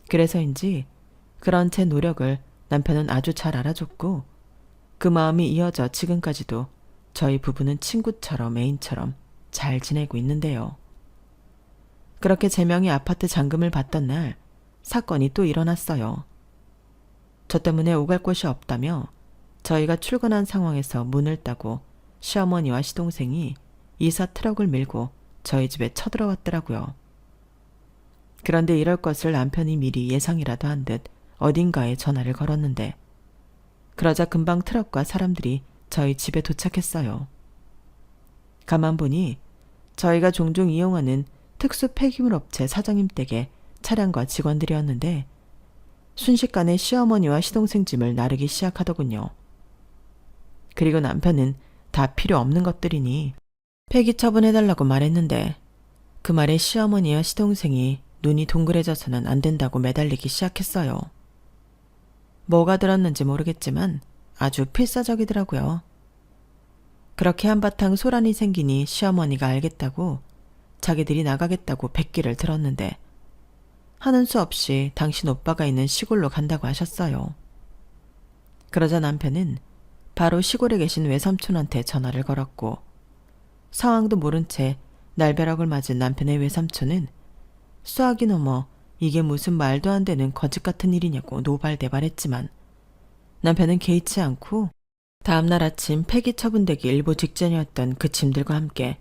Speaker 1: 그래서인지 그런 제 노력을 남편은 아주 잘 알아줬고 그 마음이 이어져 지금까지도 저희 부부는 친구처럼 애인처럼 잘 지내고 있는데요. 그렇게 제 명의 아파트 잔금을 받던 날 사건이 또 일어났어요. 저 때문에 오갈 곳이 없다며 저희가 출근한 상황에서 문을 따고 시어머니와 시동생이 이사 트럭을 밀고 저희 집에 쳐들어왔더라고요. 그런데 이럴 것을 남편이 미리 예상이라도 한 듯 어딘가에 전화를 걸었는데, 그러자 금방 트럭과 사람들이 저희 집에 도착했어요. 가만 보니 저희가 종종 이용하는 특수 폐기물 업체 사장님 댁에 차량과 직원들이었는데 순식간에 시어머니와 시동생 짐을 나르기 시작하더군요. 그리고 남편은 다 필요 없는 것들이니 폐기 처분해달라고 말했는데 그 말에 시어머니와 시동생이 눈이 동그래져서는 안 된다고 매달리기 시작했어요. 뭐가 들었는지 모르겠지만 아주 필사적이더라고요. 그렇게 한바탕 소란이 생기니 시어머니가 알겠다고 자기들이 나가겠다고 백기를 들었는데 하는 수 없이 당신 오빠가 있는 시골로 간다고 하셨어요. 그러자 남편은 바로 시골에 계신 외삼촌한테 전화를 걸었고, 상황도 모른 채 날벼락을 맞은 남편의 외삼촌은 수학이 넘어 이게 무슨 말도 안 되는 거짓 같은 일이냐고 노발대발했지만 남편은 개의치 않고 다음날 아침 폐기 처분되기 일보 직전이었던 그 짐들과 함께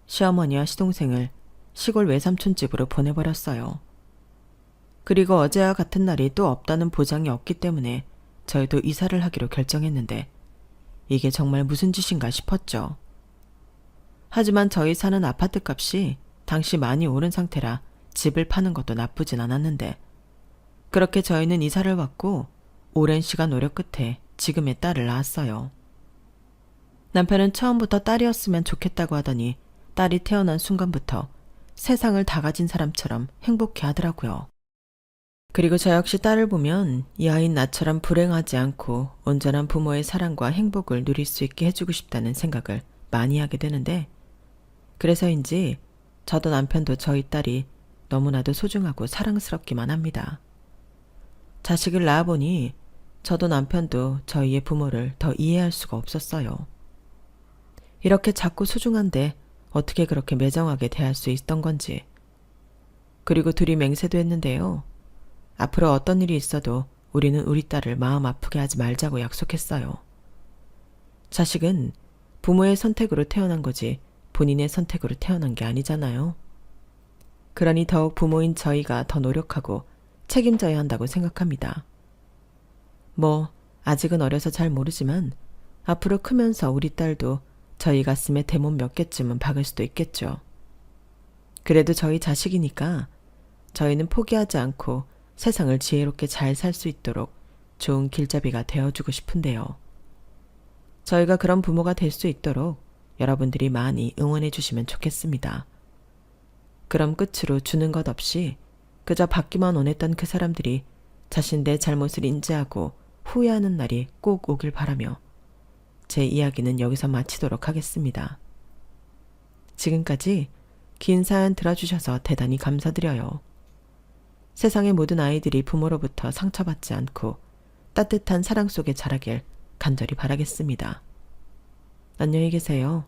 Speaker 1: 시어머니와 시동생을 시골 외삼촌 집으로 보내버렸어요. 그리고 어제와 같은 날이 또 없다는 보장이 없기 때문에 저희도 이사를 하기로 결정했는데 이게 정말 무슨 짓인가 싶었죠. 하지만 저희 사는 아파트 값이 당시 많이 오른 상태라 집을 파는 것도 나쁘진 않았는데, 그렇게 저희는 이사를 왔고 오랜 시간 노력 끝에 지금의 딸을 낳았어요. 남편은 처음부터 딸이었으면 좋겠다고 하더니 딸이 태어난 순간부터 세상을 다 가진 사람처럼 행복해 하더라고요. 그리고 저 역시 딸을 보면 이 아이는 나처럼 불행하지 않고 온전한 부모의 사랑과 행복을 누릴 수 있게 해주고 싶다는 생각을 많이 하게 되는데, 그래서인지 저도 남편도 저희 딸이 너무나도 소중하고 사랑스럽기만 합니다. 자식을 낳아보니 저도 남편도 저희의 부모를 더 이해할 수가 없었어요. 이렇게 작고 소중한데 어떻게 그렇게 매정하게 대할 수 있던 건지. 그리고 둘이 맹세도 했는데요. 앞으로 어떤 일이 있어도 우리는 우리 딸을 마음 아프게 하지 말자고 약속했어요. 자식은 부모의 선택으로 태어난 거지 본인의 선택으로 태어난 게 아니잖아요. 그러니 더욱 부모인 저희가 더 노력하고 책임져야 한다고 생각합니다. 아직은 어려서 잘 모르지만 앞으로 크면서 우리 딸도 저희 가슴에 대못 몇 개쯤은 박을 수도 있겠죠. 그래도 저희 자식이니까 저희는 포기하지 않고 세상을 지혜롭게 잘 살 수 있도록 좋은 길잡이가 되어주고 싶은데요. 저희가 그런 부모가 될 수 있도록 여러분들이 많이 응원해 주시면 좋겠습니다. 그럼 끝으로 주는 것 없이 그저 받기만 원했던 그 사람들이 자신들의 잘못을 인지하고 후회하는 날이 꼭 오길 바라며 제 이야기는 여기서 마치도록 하겠습니다. 지금까지 긴 사연 들어주셔서 대단히 감사드려요. 세상의 모든 아이들이 부모로부터 상처받지 않고 따뜻한 사랑 속에 자라길 간절히 바라겠습니다. 안녕히 계세요.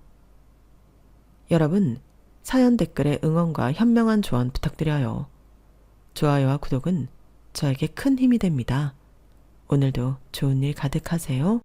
Speaker 1: 여러분, 사연 댓글에 응원과 현명한 조언 부탁드려요. 좋아요와 구독은 저에게 큰 힘이 됩니다. 오늘도 좋은 일 가득하세요.